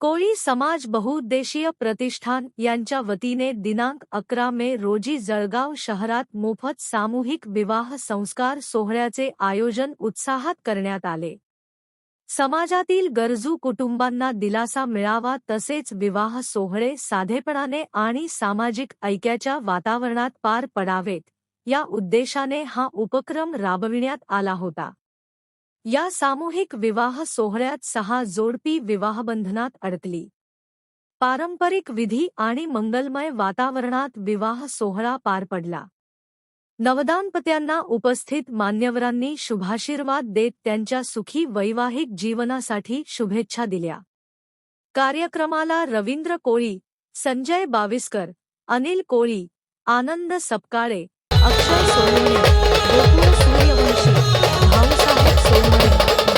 कोळी समाज बहुउद्देशीय प्रतिष्ठान यांच्या वतीने दिनांक 11 मे रोजी जळगाव शहरात मोफत सामूहिक विवाह संस्कार सोहळ्याचे आयोजन उत्साहात करण्यात आले। समाजातील गरजू कुटुंबांना दिलासा मिळावा तसेच विवाह सोहळे साधेपणाने आणि सामाजिक ऐक्याच्या वातावरणात पार पडावेत या उद्देशाने हा उपक्रम राबविण्यात आला होता। या सामूहिक विवाह सोहळ्यात 6 जोडपी विवाहबंधनात अडकली। पारंपरिक विधी आणि मंगलमय वातावरणात विवाह सोहळा पार पडला। नवदाम्पत्यांना उपस्थित मान्यवरांनी शुभाशीर्वाद देत त्यांच्या सुखी वैवाहिक जीवनासाठी शुभेच्छा दिल्या। कार्यक्रमाला रवींद्र कोळी, संजय बाविस्कर, अनिल कोळी, आनंद सपकाळे, अक्षय सोनवणे, गोकुळ सूर्यवंशी, भाऊसाहेब सोनवणे,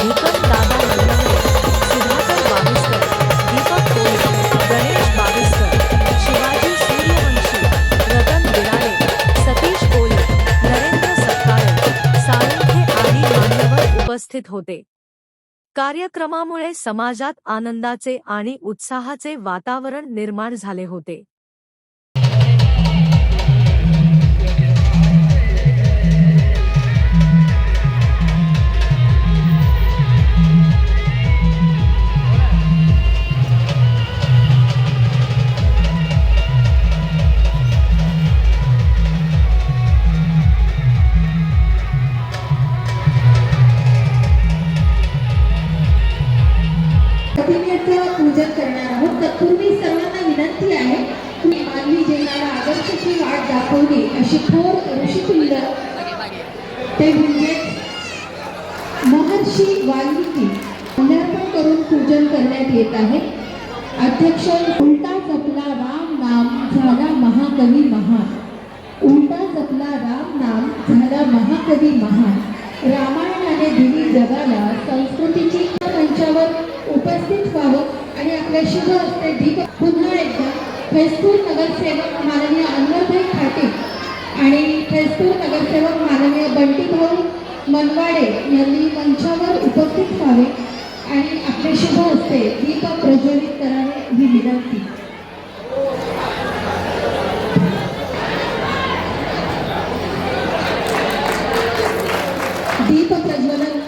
दीपक दादा नरनाळे, सुधाकर बाविस्कर, दीपक कोळी, गणेश बाविस्कर, शिवाजी सूर्यवंशी, रतन बिराडे, सतीश कोळी, नरेंद्र सपकाळे, साळुंखे आदी मान्यवर उपस्थित होते। कार्यक्रमामुळे समाजात आनंदाचे आणि उत्साहाचे वातावरण निर्माण झाले होते। पूजन करणार आहोत। तत्पूर्वी सर्वांना विनंती आहे की मानवी जीवनाला आदर्शाची वाट दाखवली अशी थोर ऋषिकुल्य ते म्हणजे महर्षी वाल्मिकी समर्पण करून पूजन करण्यात येत आहे। अध्यक्ष उलटा जपला राम नाम झाला महाकवी महान। उलटा जपला राम नाम झाला महाकवी महान। रामायणाने दिली जगाला संस्कृतीची मंचावर उपस्थित व्हावं आणि आपल्या शुभ हस्ते दीप पुन्हा एकदा फैजपूर नगरसेवक माननीय अनवरभाई खाटे आणि फैजपूर नगरसेवक माननीय बंटीभाऊ मनवाडे यांनी मंचावर उपस्थित व्हावे आणि आपले शुभ हस्ते दीप प्रज्वलित करावे ही विनंती। दीप प्रज्वलन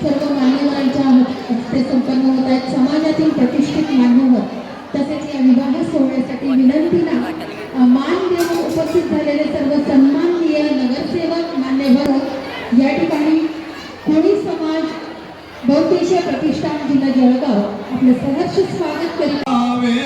सर्व मान्यवरांच्या हस्ते संपन्न होत आहेत। समाजातील प्रतिष्ठित मान्यवर तसेच या विवाह सोहळ्यासाठी विनंतीला मान देऊन उपस्थित झालेले सर्व सन्माननीय नगरसेवक मान्यवर या ठिकाणी कोळी समाज बहुउद्देशीय प्रतिष्ठान जिल्हा जळगाव आपले सहर्ष स्वागत करीत हमारी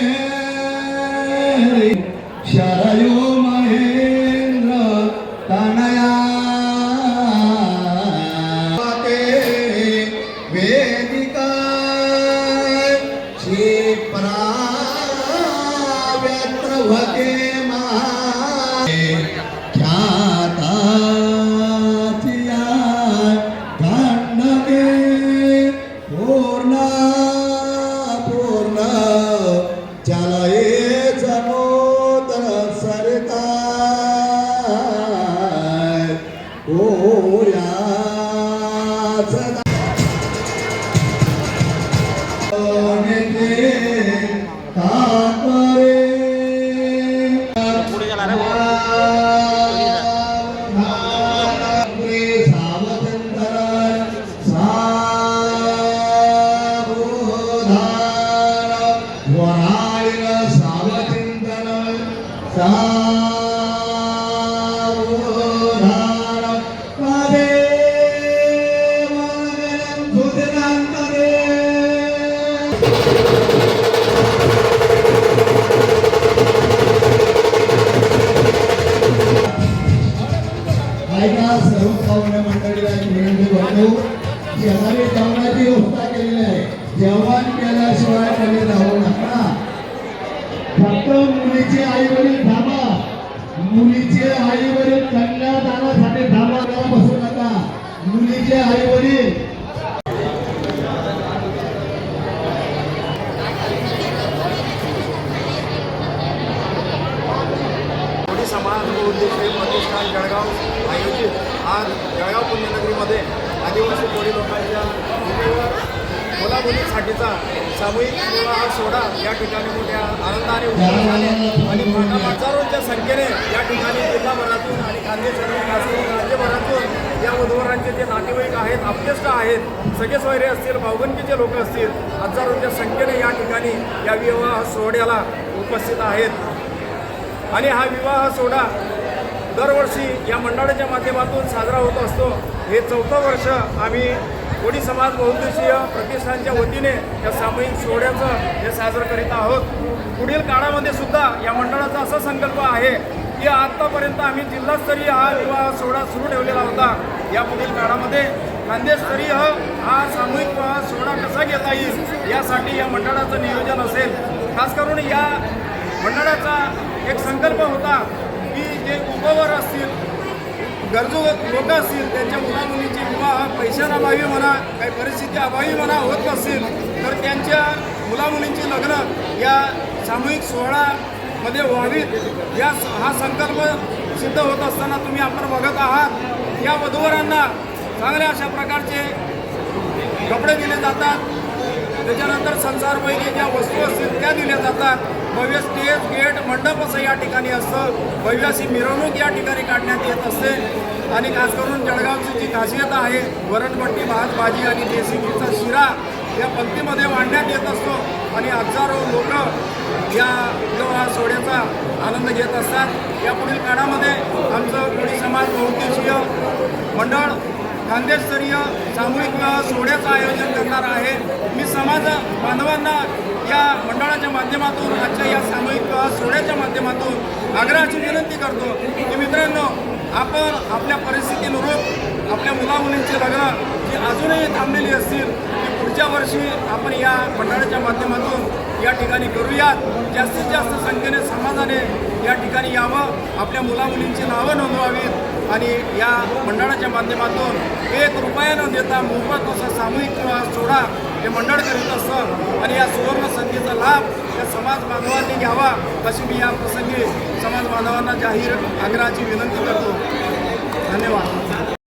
जेवणाची व्यवस्था केलेली आहे। जेवण केल्याशिवाय कधी जाऊ नका। फक्त मुलीचे आई वडील थांबा, मुलीचे आई वडील कन्यादानासाठी थांबा, बसू नका। मुलीचे आई वडील समाज बहुउद्देशीय प्रतिष्ठान जळगाव आयोजित आज जळगाव पुण्यनगरीमध्ये आदिवासी कोळी लोकांच्या मुलीसाठीचा सामूहिक विवाह सोहळा या ठिकाणी मोठ्या आनंदाने उत्साहाने आणि हजारोंच्या संख्येने या ठिकाणी जिल्हाभरातून आणि खानदेशातून राज्यभरातून या वधूवरांचे जे नातेवाईक आहेत, आप्तेष्ट आहेत, सगळे सोयरे असतील, भाऊबंदकीचे लोक असतील, हजारोंच्या संख्येने या ठिकाणी या विवाह सोहळ्याला उपस्थित आहेत. आणि हा विवाह सोहळा दरवर्षी या मंडळाच्या माध्यमातून साजरा होत असतो. हे 4थं वर्ष आम्ही कोळी समाज बहुउद्देशीय प्रतिष्ठानच्या वतीने या सामूहिक सोहळ्याचं हे साजरं करीत आहोत. पुढील काळामध्ये सुद्धा या मंडळाचा असा संकल्प आहे की आत्तापर्यंत आम्ही जिल्हास्तरीय हा विवाह सोहळा सुरू ठेवलेला होता. या पुढील काळामध्ये खानदेशस्तरीय हा सामूहिक विवाह सोहळा कसा घेता येईल यासाठी या मंडळाचं नियोजन असेल. खास करून या मंडळाचा एक संकल्प होता की जे उपवर असतील, गरजू लोक असतील, त्यांच्या मुलामुलींचे विवाह पैशांअभावी म्हणा, काही परिस्थिती अभावी म्हणा होत असतील तर त्यांच्या मुलामुलींची लग्न या सामूहिक सोहळ्यामध्ये व्हावीत. हा संकल्प सिद्ध होत असताना तुम्ही आपण बघत आहात या वधूवरांना चांगल्या अशा प्रकारचे कपडे दिले जातात. त्याच्यानंतर संसारपैकी ज्या वस्तू असतील त्या दिल्या जातात. भव्य स्टेज, गेट, मंडप असं या ठिकाणी असतं. भव्य अशी मिरवणूक या ठिकाणी काढण्यात येत असते. आणि खास करून जळगावची जी खासियत आहे, वरणपट्टी, भात, भाजी आणि देशी घीचा शिरा या पंक्तीमध्ये मांडण्यात येत असतो. आणि हजारो लोक या विवाह सोहळ्याचा आनंद घेत असतात. या पुढील काळामध्ये आमचं कोळी समाज बहुउद्देशीय मंडळ खानदेशस्तरीय सामूहिक विवाह सोहळ्याचं आयोजन करणार आहे. मी समाज बांधवांना या मंडळाच्या माध्यमातून आजच्या या सामूहिक विवाह सोहळ्याच्या माध्यमातून आग्रहाची विनंती करतो की मित्रांनो, आपण आपल्या परिस्थितीनुरूप आपल्या मुलामुलींची लग्न जी अजूनही थांबलेली असतील ती पुढच्या वर्षी आपण या मंडळाच्या माध्यमातून या ठिकाणी करूयात. जास्तीत जास्त संख्येने समाजाने या ठिकाणी यावं, आपल्या मुलामुलींची नावं नोंदवावीत आणि या मंडळाच्या माध्यमातून 1 रुपया न देता मोफत असा सामूहिक विवाह सोहळा हे मंडळ करीत असतं. आणि या सुवर्ण संधीचा लाभ या समाज बांधवांनी घ्यावा अशी मी या प्रसंगी समाज बांधवांना जाहीर आग्रहाची विनंती करतो. धन्यवाद.